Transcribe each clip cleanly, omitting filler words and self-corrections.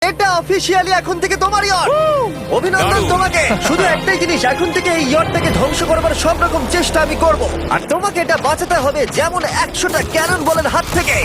এটা অফিসিয়ালি এখন থেকে তোমার ইয়ট। অভিনন্দন দারুণ। তোমাকে। শুধু একটাই জিনিস, এখন থেকে এই ইয়টটাকে ধ্বংস করবার সব রকম চেষ্টা আমি করব, আর তোমাকে এটা বাঁচাতে হবে যেমন 100টা ক্যানন বলের হাত থেকে,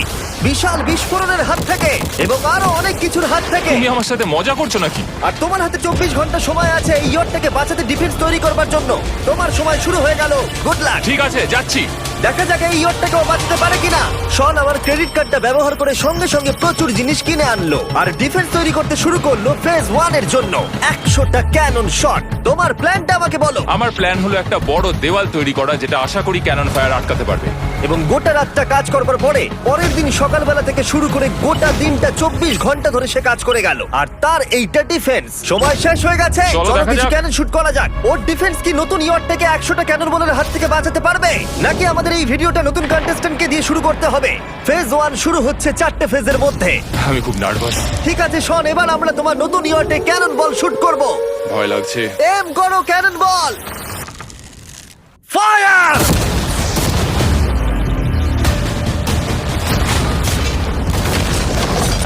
বিশাল বিস্ফোরণের হাত থেকে, এবং আরো অনেক কিছুর হাত থেকে। তুমি আমার সাথে মজা করছো নাকি? আর তোমার হাতে 24 ঘন্টা সময় আছে এই ইয়টটাকে বাঁচাতে, ডিফেন্স তৈরি করবার জন্য। তোমার সময় শুরু হয়ে গেল। Good luck. ঠিক আছে, যাচ্ছি। দেখা যাক এই ইয়টটাকেও বাঁচাতে পারে কিনা। শন আমার ক্রেডিট কার্ডটা ব্যবহার করে সঙ্গে সঙ্গে প্রচুর জিনিস কিনে আনলো আর ডিফেন্স তৈরি করতে শুরু করলো ফেজ 1 এর জন্য 100টা ক্যানন শট। তোমার প্ল্যানটা আমাকে বলো। আমার প্ল্যান হলো একটা বড় দেওয়াল তৈরি করা, যেটা আশা করি ক্যানন ফায়ার আটকাতে পারবে। এবং গোটা রাতটা কাজ করবার পরে পরের দিন সকালবেলা থেকে শুরু করে গোটা দিনটা 24 ঘন্টা ধরে সে কাজ করে গেল, আর তার এইটা ডিফেন্স। সময় শেষ হয়ে গেছে, চলো চলো দেখা কিছু যাক। ক্যানন শুট করা যাক। ওর ডিফেন্স কি নতুন ইয়টটাকে 100টা ক্যানন বলের হাত থেকে বাঁচাতে পারবে, নাকি আমাদের এই ভিডিওটা নতুন কন্টেস্ট্যান্টকে দিয়ে শুরু করতে হবে? ফেজ 1 শুরু হচ্ছে 4টে ফেজের মধ্যে। আমি খুব নার্ভাস। ঠিক আছে শন, এবার আমরা তোমার নতুন ইয়টে ক্যানন বল শুট করব। ভয় লাগছে। এম করো ক্যানন বল, ফায়ার!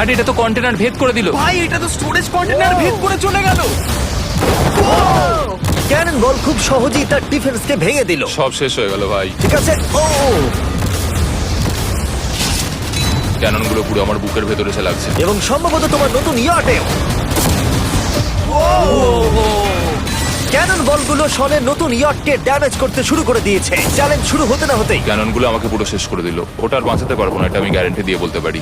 আরে এটা তো কন্টেনার ভেদ করে দিল। ভাই এটা তো স্টোরেজ কন্টেনার ভেদ করে চলে গেল। ক্যানন বল খুব সহজেই তার ডিফেন্সকে ভেঙে দিল। সব শেষ হয়ে গেল ভাই। ঠিক আছে, ও ক্যাননগুলো পুরো আমার বুকের ভেতরে এসে লাগছে। এবং সম্ভবত তোমার নতুন ইয়টে ক্যানন বলগুলো শনের নতুন ইয়টকে ড্যামেজ করতে শুরু করে দিয়েছে। চ্যালেঞ্জ শুরু হতে না হতেই ক্যাননগুলো আমাকে পুরো শেষ করে দিল। ওটা আর বাঁচাতে পারবো না, এটা আমি গ্যারান্টি দিয়ে বলতে পারি।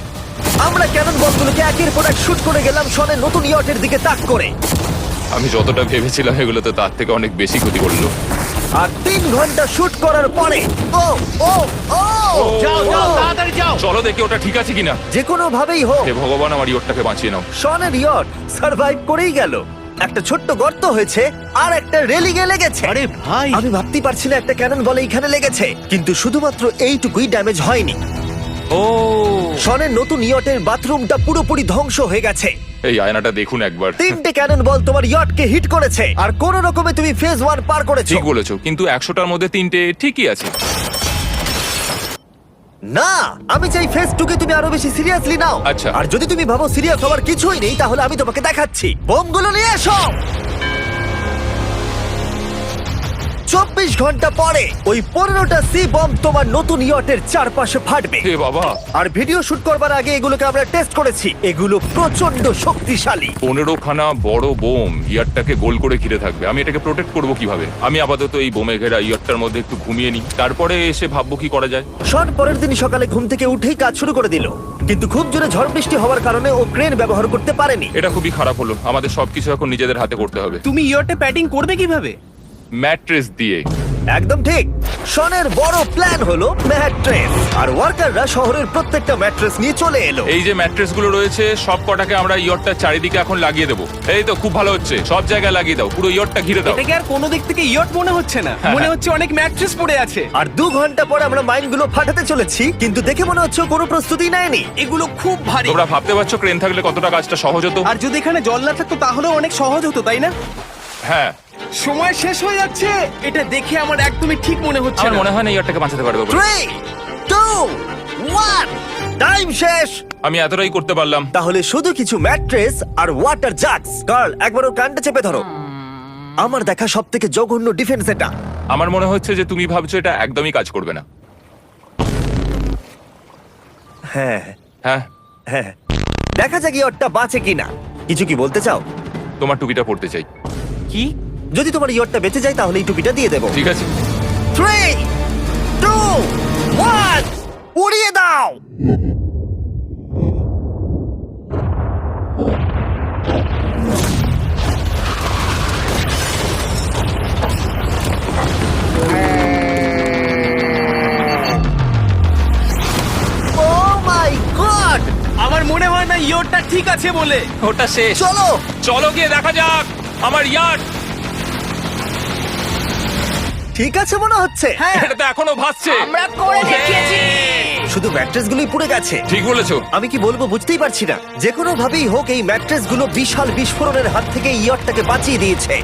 আমরা ক্যানন বলগুলোকে একের পর এক শুট করে গেলাম শনের নতুন ইয়টের দিকে তাক করে। আমি যতটা ভেবেছিলাম এগুলো তো তার থেকে অনেক বেশি ক্ষতি করলো। আর 3 ঘন্টা শুট করার পরে ও ও ও যাও যাও তাড়াতাড়ি যাও। চলো দেখি ওটা ঠিক আছে কিনা। যে কোনো ভাবেই হোক হে ভগবান, আমার ইয়টটাকে বাঁচিয়ে নাও। শনের ইয়ট সার্ভাইভ করেই গেল। একটা ছোট্ট গর্ত হয়েছে আর একটা রেলিং এ লেগেছে। আরে ভাই আমি ভাবতেই পারছি না একটা ক্যানন বল এইখানে লেগেছে, কিন্তু শুধুমাত্র এইটুকুই ড্যামেজ হয়নি। ও শনের নতুন ইয়টের বাথরুমটা পুরোপুরি ধ্বংস হয়ে গেছে। এই আয়নাটা দেখুন একবার। 3টে ক্যানন বল তোমার ইয়টকে হিট করেছে, আর কোন রকমে তুমি ফেজ 1 পার করেছো। ঠিক বলেছো, কিন্তু 100টার মধ্যে 3টে ঠিকই আছে। না, আমি চাই ফেজ 2 কে তুমি আরো বেশি সিরিয়াসলি নাও। আচ্ছা। আর যদি তুমি ভাবো সিরিয়াস হওয়ার কিছুই নেই, তাহলে আমি তোমাকে দেখাচ্ছি। বোমগুলো নিয়ে এসো। 24 ঘন্টা পরে ওই 15টা সি বম তোমার নতুন ইয়টের চারপাশে ফাটবে। হে বাবা, আর ভিডিও শুট করবার আগে এগুলোকে আমরা টেস্ট করেছি, এগুলো প্রচন্ড শক্তিশালী। 15খানা বড় বোম ইয়ারটাকে গোল করে ঘিরে থাকবে। আমি এটাকে প্রোটেক্ট করব কিভাবে? আমি আপাতত এই বোমে ঘেরা ইয়ারটার মধ্যে একটু ঘুমিয়ে নিই, তারপরে এসে ভাববো কি করা যায়। শন পরের দিন সকালে ঘুম থেকে উঠেই কাজ শুরু করে দিল, কিন্তু খুব জোরে ঝড় বৃষ্টি হওয়ার কারণে ও ক্রেন ব্যবহার করতে পারেনি। এটা খুবই খারাপ হলো। আমাদের সবকিছু এখন নিজেদের হাতে করতে হবে। তুমি ইয়টে প্যাডিং করবে কিভাবে? ম্যাট্রেস দিয়ে। একদম ঠিক। শনের বড় প্ল্যান হলো ম্যাট্রেস, আর ওয়ার্কাররা শহরের প্রত্যেকটা ম্যাট্রেস নিয়ে চলে এলো। এই যে ম্যাট্রেস গুলো রয়েছে সব কটাকে আমরা ইয়টটার চারিদিকে এখন লাগিয়ে দেবো। এই তো খুব ভালো হচ্ছে, সব জায়গায় লাগিয়ে দাও, পুরো ইয়টটা ঘিরে দাও। এটাকে আর কোনো দিক থেকে ইয়ট মনে হচ্ছে না, মনে হচ্ছে অনেক ম্যাট্রেস পড়ে আছে। আর 2 ঘন্টা পরে আমরা মাইনগুলো ফাটাতে চলেছি, কিন্তু দেখে মনে হচ্ছে ও কোনো প্রস্তুতি নেয়নি। এগুলো খুব ভারী। তোমরা ভাবতে পারছো ক্রেন থাকলে কতটা কাজটা সহজ হতো? আর যদি এখানে জল না থাকতো তাহলেও অনেক সহজ হতো, তাই না? হ্যাঁ, সময় শেষ হয়ে যাচ্ছে। এটা দেখে আমার একদমই ঠিক মনে হচ্ছে আমার না। মনে হয় না ইয়ারটাকে বাঁচাতে পারবে বলে। 3 2 1 টাইম শেষ। আমি এতটাই করতে পারলাম। তাহলে শুধু কিছু ম্যাট্রেস আর ওয়াটার জাগস। কার্ল, একবার ওর কানটা চেপে ধরো। আমার দেখা সবথেকে জঘন্য ডিফেন্স এটা। আমার মনে হচ্ছে যে তুমি ভাবছো এটা একদমই কাজ করবে না। হ্যাঁ হ্যাঁ, হ্যাঁ, দেখা যাক ইয়টটা বাঁচে কিনা। কিছু কি বলতে চাও? তোমার টুপিটা পড়তে চাই। কি? যদি তোমার ইয়টটা বেঁচে যায় তাহলে এই টুপিটা দিয়ে দেবো। ঠিক আছে। 3 2 1 উড়িয়ে দাও। Oh my God! আমার মনে হয় না ইয়টটা ঠিক আছে বলে। ওটা শেষ। চলো চলো গিয়ে দেখা যাক আমার ইয়ার্ড। ঠিক আছে মনে হচ্ছে। হ্যাঁ, এটা তো এখনো ভাসছে। আমরা করে দেখিয়েছি। শুধু ম্যাট্রেস গুলোই পুড়ে গেছে। ঠিক বলেছো। আমি কি বলবো বুঝতেই পারছি না। যে কোনো ভাবেই হোক এই ম্যাট্রেস গুলো বিশাল বিস্ফোরণের হাত থেকে ইয়টটাকে বাঁচিয়ে দিয়েছে।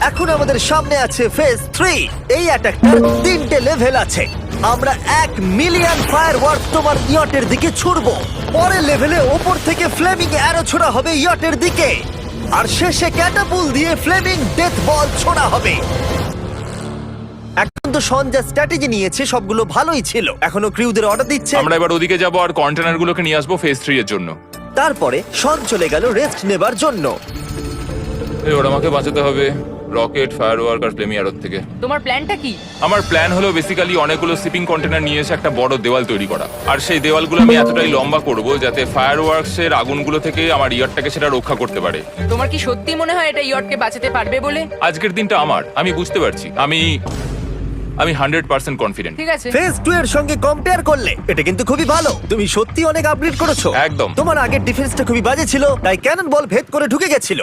এখন আমাদের সামনে আছে ফেজ 3। এই অ্যাটাকটার 3টে লেভেল আছে। আমরা 1,000,000 ফায়ারওয়ার্ক তোমার ইয়টের দিকে ছুড়বো। পরের লেভেলে ওপর থেকে ফ্লেমিং অ্যারো ছোড়া হবে ইয়টের দিকে, আর শেষে ক্যাটাপুল দিয়ে ফ্লেমিং ডেথ বল ছোড়া হবে। এখন তো শন যা স্ট্র্যাটেজি নিয়েছে সবগুলো ভালোই ছিল, এখনো ক্রিউদের অর্ডার দিচ্ছে। আমরা এবার ওদিকে যাব আর কন্টেনারগুলোকে নিয়ে আসবো ফেজ 3 এর জন্য। তারপরে শন চলে গেল রেস্ট নেবার জন্য। এবার আমাকে বাঁচাতে হবে রকেট, ফায়ারওয়ার্ক আর ফ্লেমি অ্যারোর থেকে। তোমার প্ল্যানটা কি? আমার প্ল্যান হলো বেসিক্যালি অনেকগুলো শিপিং কন্টেনার নিয়ে এসে একটা বড় দেওয়াল তৈরি করা, আর সেই দেওয়ালগুলো আমি এতটাই লম্বা করব যাতে ফায়ারওয়ার্কস এর আগুনগুলো থেকে আমার ইয়ারটাকে সেটা রক্ষা করতে পারে। তোমার কি সত্যি মনে হয় এটা ইয়টকে বাঁচাতে পারবে বলে? আজকের দিনটা আমার, আমি বুঝতে পারছি, আমি 100% কনফিডেন্ট। ঠিক আছে। ফেজ 2 এর সঙ্গে কম্পেয়ার করলে এটা কিন্তু খুবই ভালো। তুমি সত্যি অনেক আপগ্রেড করেছো। একদম। তোমার আগের ডিফেন্সটা খুবই বাজে ছিল, তাই ক্যানন বল ভেদ করে ঢুকে গেছিল।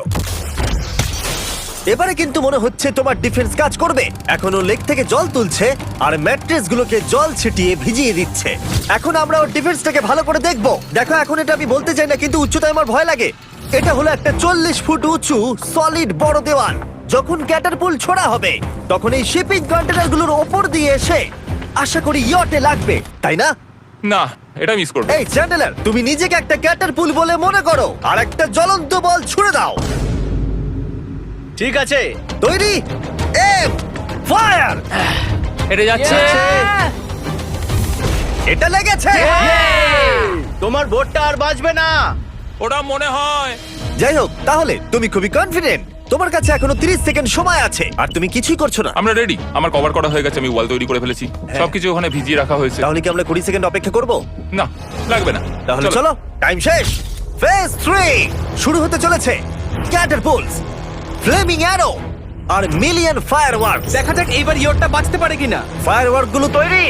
এবারে কিন্তু মনে হচ্ছে তোমার ডিফেন্স কাজ করবে। এখনো লেক থেকে জল তুলছে আর ম্যাট্রেস গুলোকে জল ছিটিয়ে ভিজিয়ে দিচ্ছে। এখন আমরা ওর ডিফেন্সটাকে ভালো করে দেখবো। দেখো, এখন এটা আমি বলতে চাই না, কিন্তু উচ্চতায় আমার ভয় লাগে। এটা হলো একটা 40 ফুট উঁচু সলিড বড় দেওয়াল। যখন ক্যাটারপুল ছোড়া হবে তখন এই শিপিং কন্টেনারগুলোর ওপর দিয়ে এসে আশা করি ইয়টে লাগবে, তাই না? না, এটা মিস করব। এই চ্যান্ডেলার, তুমি নিজেকে একটা ক্যাটারপুল বলে মনে করো আর একটা জ্বলন্ত বল ছুড়ে দাও। ঠিক আছে। তৈরি? Aim fire! এটা যাচ্ছে। এটা লেগেছে। তোমার বোটটা আর বাঁচবে না। ওটা মনে হয়। যাই হোক, তাহলে তুমি খুবই কনফিডেন্ট। তোমার কাছে এখনো 30 সেকেন্ড সময় আছে আর তুমি কিছুই করছো না। আমরা রেডি, আমার কভার করা হয়ে গেছে, আমি ওয়াল তৈরি করে ফেলেছি, সবকিছু ওখানে ভিজিয়ে রাখা হয়েছে। তাহলে কি আমরা 20 সেকেন্ড অপেক্ষা করব? না, লাগবে না। তাহলে চলো, টাইম শেষ। ফেজ 3 শুরু হতে চলেছে। ক্যাটারপুলস, ফ্লেমিং অ্যারো আর মিলিয়ন ফায়ারওয়ার্কস। দেখা যাক এইবার ইয়টটা বাঁচতে পারে কিনা। ফায়ারওয়ার্ক গুলো তৈরি।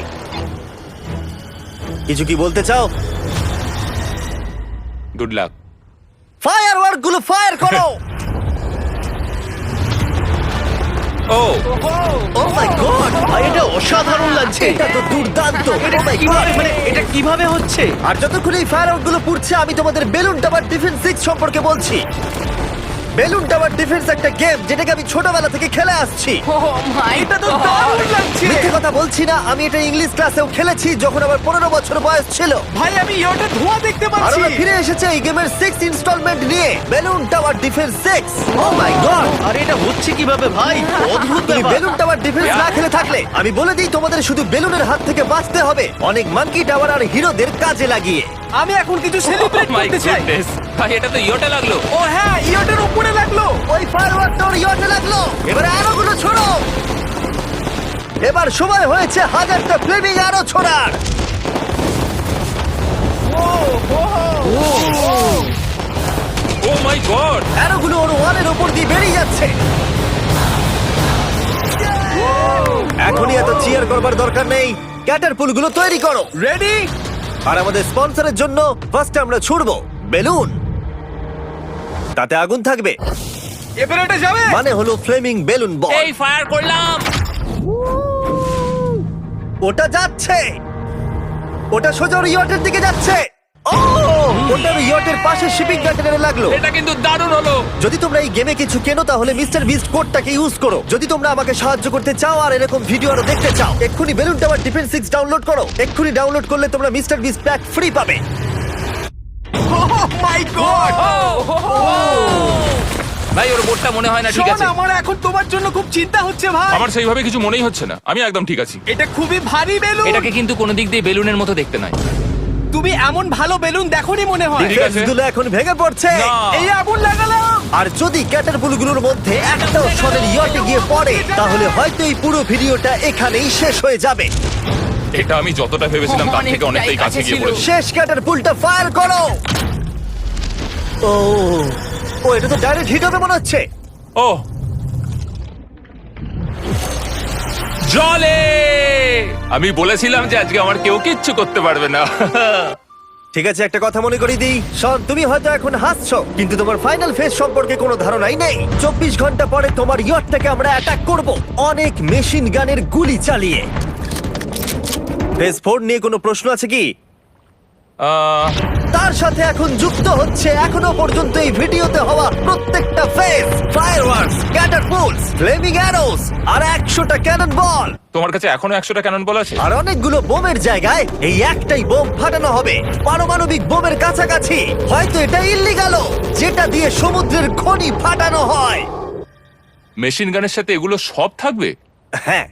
কিছু কি বলতে চাও? Good luck. ফায়ারওয়ার্ক গুলো ফায়ার করো। ও ও মাই গড, এটা অসাধারণ লাগছে। এটা তো দুর্দান্ত। এটা Oh my কিভাবে, God! মানে এটা কিভাবে হচ্ছে? আর যতক্ষণ এই ফায়ারওয়ার্ক গুলো পুড়ছে আমি তোমাদের বেলুন টাওয়ার ডিফেন্স 6 সম্পর্কে বলছি। বেলুন টাওয়ার ডিফেন্স একটা গেম যেটাকে আমি ছোটবেলা থেকে খেলে আসছি। ও মাই এটা তো দারুণ লাগছে। মিথ্যে কথা বলছি না, আমি এটা ইংলিশ ক্লাসেও খেলেছি যখন আমার 15 বছর বয়স ছিল। ভাই, আমি ইয়টে ধোঁয়া দেখতে আর পাচ্ছি। ওরা ফিরে এসেছে এই গেমের 6 ইনস্টলমেন্ট নিয়ে, বেলুন টাওয়ার ডিফেন্স 6। ও মাই গড, আর এটা হচ্ছে কিভাবে ভাই? অদ্ভুত তুমি ব্যাপার। বেলুন টাওয়ার ডিফেন্স না খেলে থাকলে আমি বলে দিই তোমাদের শুধু বেলুনের হাত থেকে বাঁচতে হবে, অনেক মাঙ্কি টাওয়ার আর হিরোদের কাজে লাগিয়ে। আমি এখন কিছু সেলিব্রেট মাই করতে চাই। গুডনেস, ভাই এটা তো ইয়োটা লাগলো। ও হ্যাঁ, ইয়টের উপরে লাগলো। ওই ফায়ারওয়ার্কটা ওর ইয়টে লাগলো। এবারে আরোগুলো ছোড়ো। এবার সময় হয়েছে 1000টা ফ্লেমিং আরো ছোড়ার। ও মাই গড, অ্যারোগুলো ওর ওয়ালের উপর দিয়ে বেরিয়ে যাচ্ছে। এখনই এত চিয়ার করবার দরকার নেই, ক্যাটারপুলগুলো তৈরি করো। রেডি? আর আমাদের স্পন্সরের জন্য ফার্স্ট আমরা ছুড়বো বেলুন, তাতে আগুন থাকবে, এবার এটা যাবে। মানে হলো ফ্লেমিং বেলুন বল। এই ফায়ার করলাম। ওটা যাচ্ছে, ওটা সোজা ওর ইয়টের দিকে যাচ্ছে। ও, ওটা ওর ইয়টের পাশে শিপিং কন্টেনারে লাগলো। এটা কিন্তু দারুণ হলো। যদি তোমরা এই গেমে কিছু কেনো তাহলে মিস্টার বিস্ট কোডটাকে ইউজ করো। যদি তোমরা আমাকে সাহায্য করতে চাও আর এরকম ভিডিও আরো দেখতে চাও, এক্ষুনি বেলুন টাওয়ার ডিফেন্স 6 ডাউনলোড করো। এক্ষুনি ডাউনলোড করলে তোমরা মিস্টার বিস্ট প্যাক ফ্রি পাবে। ওহ মাই গড! ভাই ওর বোটটা মনে হয় না ঠিক শোন, আছে। আমার এখন তোমার জন্য খুব চিন্তা হচ্ছে ভাই। আমার সেইভাবে কিছু মনেই হচ্ছে না, আমি একদম ঠিক আছি। এটা খুবই ভারী বেলুন। এটাকে কিন্তু কোনো দিক দিয়ে বেলুনের মতো দেখতে নয়। তুমি এমন ভালো বেলুন দেখোনি মনে হয়। ঠিক আছে। ডিফেন্সগুলো এখন ভেঙে পড়ছে। না। এই আগুন লাগালাম। আর যদি ক্যাটারপুলগুলোর মধ্যে একটাও শনের ইয়টে গিয়ে পড়ে তাহলে হয়তো এই পুরো ভিডিওটা এখানেই শেষ হয়ে যাবে। এটা আমি যতটা ভেবেছিলাম তার থেকে অনেকটাই কাছে গিয়ে পড়েছে। শেষ ক্যাটারপুলটা ফায়ার করো। ও ও, এটা তো ডাইরেক্ট হিট হবে মনে হচ্ছে। ও জলে, আমি বলেছিলাম যে আজকে আমার কেউ কিচ্ছু করতে পারবে না। ঠিক আছে, একটা কথা মনে করিয়ে দিই, শন, তুমি হয়তো এখন হাসছো কিন্তু তোমার ফাইনাল ফেজ সম্পর্কে কোনো ধারণাই নেই। 24 ঘন্টা পরে তোমার ইয়টটাকে আমরা অ্যাটাক করব অনেক মেশিন গানের গুলি চালিয়ে। ফেজ 4 নিয়ে কোনো প্রশ্ন আছে কি? তার সাথে এখন যুক্ত হচ্ছে এখনো পর্যন্ত এই ভিডিওতে হওয়া প্রত্যেকটা phase, fireworks, catapults, flaming arrows আর 100টা ক্যানন বল তোমার কাছে এখনো 100টা ক্যানন বল আছে? আর অনেকগুলো বোমের জায়গায় এই একটাই বোম ফাটানো হবে পারমাণবিক বোমের কাছাকাছি। হয়তো এটা ইল্লিগাল, যেটা দিয়ে সমুদ্রের খনি ফাটানো হয়। মেশিন গানের সাথে এগুলো সব থাকবে? হ্যাঁ,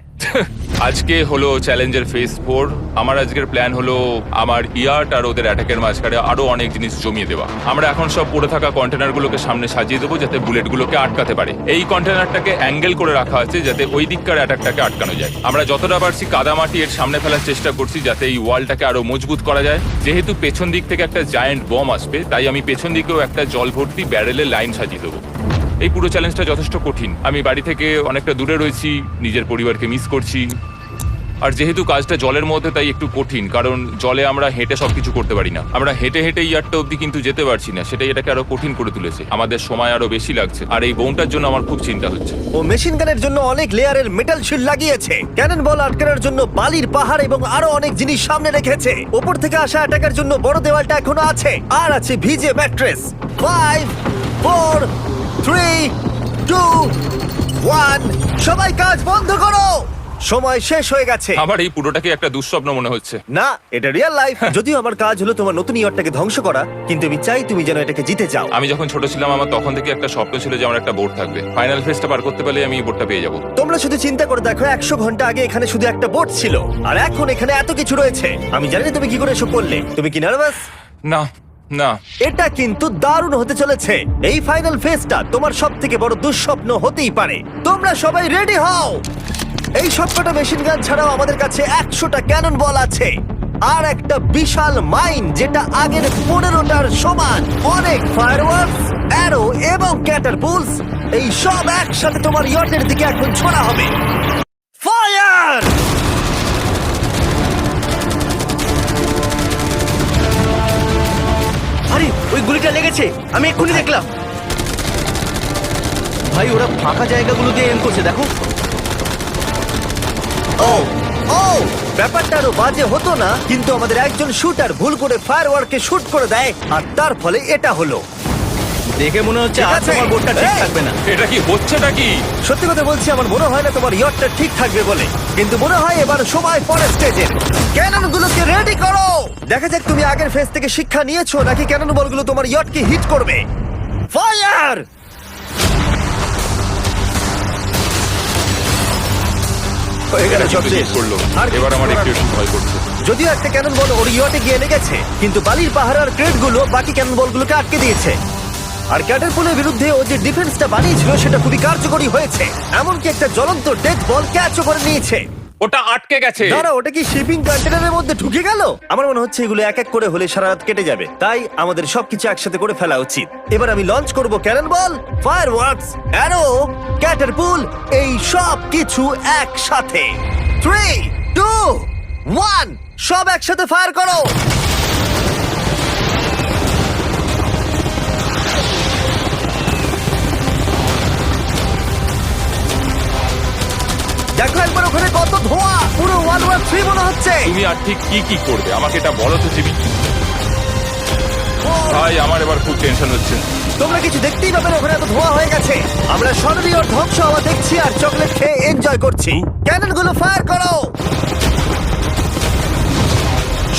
আজকে হলো চ্যালেঞ্জের ফেজ 4। আমার আজকের প্ল্যান হলো আমার ইয়ার্ট আর ওদের অ্যাটাকের মাঝখানে আরো অনেক জিনিস জমিয়ে দেওয়া। আমরা এখন সব পড়ে থাকা কন্টেনারগুলোকে সামনে সাজিয়ে দেবো যাতে বুলেটগুলোকে আটকাতে পারে। এই কন্টেনারটাকে অ্যাঙ্গেল করে রাখা আছে যাতে ওই দিককার অ্যাটাকটাকে আটকানো যায়। আমরা যতটা পারছি কাদামাটি এর সামনে ফেলার চেষ্টা করছি যাতে এই ওয়ালটাকে আরো মজবুত করা যায়। যেহেতু পেছন দিক থেকে একটা জায়ান্ট বম আসবে, তাই আমি পেছন দিকেও একটা জল ভর্তি ব্যারেলের লাইন সাজিয়ে দেবো। এই পুরো চ্যালেঞ্জটা যথেষ্ট কঠিন। আমি বাড়ি থেকে অনেকটা দূরে রয়েছি, নিজের পরিবারকে মিস করছি। আর যেহেতু কাজটা জলের মধ্যে, তাই একটু কঠিন, কারণ জলে আমরা হেঁটে সবকিছু করতে পারি না। আমরা হেঁটে হেঁটে ইয়ারটা অব্দি কিন্তু যেতে পারছি না, সেটাই এটাকে আরো কঠিন করে তুলেছে। আমাদের সময় আরো বেশি লাগছে, আর এই বোমটার জন্য আমার খুব চিন্তা হচ্ছে। ও মেশিন গানের জন্য অনেক লেয়ারের মেটাল শিল্ড লাগিয়েছে, ক্যানন বল আটকানোর জন্য বালির পাহাড় এবং আরো অনেক জিনিস সামনে রেখেছে। উপর থেকে আসা অ্যাটাকের জন্য বড় দেওয়ালটা এখনো আছে, আর আছে ভিজে ম্যাট্রেস। 5 4 3 2 1 সবাই কাজ বন্ধ করো, সময় শেষ হয়ে গেছে। আমার এই পুরোটাকে একটা দুঃস্বপ্ন মনে হচ্ছে। না, এটা রিয়েল লাইফ। যদিও আমার কাজ হলো তোমার নতুন ইয়ারটাকে ধ্বংস করা, কিন্তু আমি চাই তুমি যেন এটাকে জিতে যাও। আমি যখন ছোট ছিলাম, আমার তখন থেকে একটা স্বপ্ন ছিল যে আমার একটা বোট থাকবে। ফাইনাল ফেজটা পার করতে পারলে আমি এই বোটটা পেয়ে যাবো। তোমরা শুধু চিন্তা করে দেখো, 100 ঘন্টা আগে এখানে শুধু একটা বোট ছিল, আর এখন এখানে এত কিছু রয়েছে। আমি জানি না তুমি কি করে এসব করলে। তুমি কি নার্ভাস? না না, এটা কিন্তু দারুণ হতে চলেছে। এই ফাইনাল ফেজটা তোমার সব থেকে বড় দুঃস্বপ্ন হতেই পারে। তোমরা সবাই রেডি হও। এই সবকটা মেশিন গান ছাড়াও আমাদের কাছে 100টা ক্যানন বল আছে, আর একটা বিশাল মাইন যেটা আগের 15টার সমান। অনেক ফায়ারওয়ার্কস, অ্যারো এবং ক্যাটারপুলস, এই সব একসাথে তোমার ইয়টের দিকে এখন ছোড়া হবে। ফায়ার! আরে ওই গুলিটা লেগেছে, আমি এক্ষুনি দেখলাম। ভাই ওরা ফাঁকা জায়গাগুলো দিয়ে এম করছে, দেখো। ও ও ব্যাপারটা আরো বাজে হতো না, কিন্তু আমাদের একজন শুটার ভুল করে ফায়ারওয়ার্ককে শুট করে দেয়, আর তার ফলে এটা হলো। দেখে মনে হচ্ছে ঠিক আর আছে। তোমার বোটটা ঠিক এই! থাকবে না। এটা কি হচ্ছেটা কি? সত্যি কথা বলছি, আমার মনে হয় না তোমার ইয়টটা ঠিক থাকবে বলে, কিন্তু মনে হয় এবার সময় পরের স্টেজের। ক্যানন গুলোকে রেডি করো। দেখা যাক তুমি আগের ফেজ থেকে শিক্ষা নিয়েছো নাকি ক্যানন বলগুলো তোমার ইয়টকে হিট করবে। ফায়ার! হয়ে গেল, সব কিন্তু শেষ। শেষ করলো। আর এবার আমার কিছু একটু করার একটু ভয় করছে। যদিও একটা ক্যানন বল ওর ইয়টে গিয়ে লেগেছে, কিন্তু বালির পাহাড় আর ক্রেট গুলো বাকি ক্যানন বলগুলোকে আটকে দিয়েছে। আর ক্যাটারপুলের বিরুদ্ধে ও যে ডিফেন্সটা বানিয়েছিল সেটা খুবই কার্যকরী হয়েছে। এমনকি একটা জ্বলন্ত ডেথ বল ক্যাচও করে নিয়েছে। ওটা আটকে গেছে। দাঁড়া, ওটা কি শিপিং কন্টেনারের মধ্যে ঢুকে গেল? আমার মনে হচ্ছে এগুলো এক এক করে হলে সারা রাত কেটে যাবে, তাই আমাদের সবকিছু একসাথে করে ফেলা উচিত। এবার আমি লঞ্চ করব ক্যানন বল, ফায়ারওয়ার্কস, অ্যারো, ক্যাটারপুল, এই সব কিছু একসাথে। 3 2 1 সব একসাথে ফায়ার করো। দেখো একবার ওখানে কত ধোঁয়া, পুরো ওয়ার্ল্ড ওয়ার 3 মনে হচ্ছে। তুমি আর ঠিক কি কি করবে আমাকে এটা বলো তো জিমি। ভাই আমার এবার খুব টেনশন হচ্ছে। তোমরা কিছু দেখতেই পাবে না, ওখানে এত ধোঁয়া হয়ে গেছে। আমরা সরাসরি ওর ধ্বংস হওয়া দেখছি আর চকলেট খেয়ে এনজয় করছি। ক্যানন গুলো ফায়ার করো।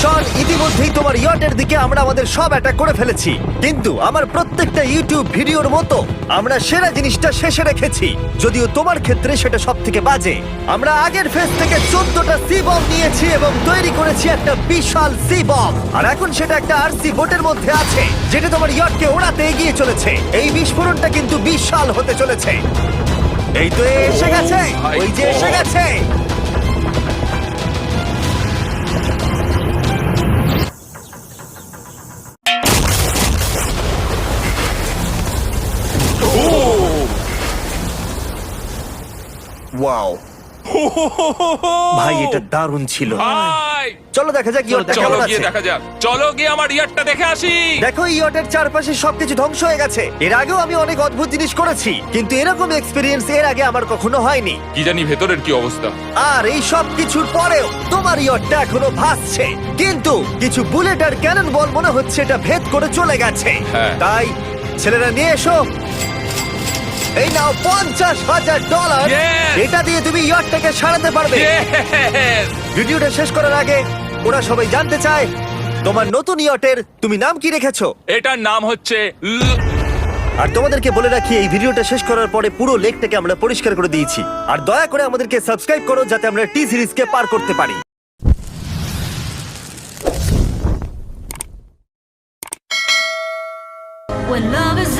শন, ইতিমধ্যেই তোমার ইয়টের দিকে আমরা আমাদের সব অ্যাটাক করে ফেলেছি, কিন্তু আমার প্রত্যেকটা ইউটিউব ভিডিওর মতো আমরা সেরা জিনিসটা শেষে রেখেছি, যদিও তোমার ক্ষেত্রে সেটা সব থেকে বাজে। আমরা আগের ফেজ থেকে 14টা সি বম নিয়েছি এবং তৈরি করেছি একটা বিশাল সি বম, আর এখন সেটা একটা আরসি বোটের মধ্যে আছে যেটা তোমার ইয়টকে ওড়াতে এগিয়ে চলেছে। এই বিস্ফোরণটা কিন্তু বিশাল হতে চলেছে। এই তো এসে গেছে, ওই যে এসে গেছে। ওয়াও ভাই, এটা দারুণ ছিল। ভাই চলো দেখা যাক ইয়টটা চলো কেমন গিয়ে আছে। দেখা যাক, চলো গিয়ে আমার ইয়ারটা দেখে আসি। দেখো, ইয়টের চারপাশে সবকিছু ধ্বংস হয়ে গেছে। এর আগেও আমি অনেক অদ্ভুত জিনিস করেছি, কিন্তু এরকম এক্সপেরিয়েন্স এর আগে আমার কখনো হয়নি। কি জানি ভেতরের কি অবস্থা। আর এই সব কিছুর পরেও তোমার ইয়টটা এখনো ভাসছে, কিন্তু কিছু বুলেট আর ক্যানন বল মনে হচ্ছে এটা ভেদ করে চলে গেছে। হ্যাঁ। তাই ছেলেরা নিয়ে এসো। এই নাও $50,000। Yes! এটা দিয়ে তুমি ইয়টটাকে সারাতে পারবে। Yes! ভিডিওটা শেষ করার আগে ওরা সবাই জানতে চায় তোমার নতুন ইয়টের তুমি নাম কি রেখেছো। এটার নাম হচ্ছে আর তোমাদেরকে বলে রাখি এই ভিডিওটা শেষ করার পরে পুরো লেকটাকে আমরা পরিষ্কার করে দিয়েছি। আর দয়া করে আমাদেরকে সাবস্ক্রাইব করো যাতে আমরা টি সিরিজকে পার করতে পারি। When love is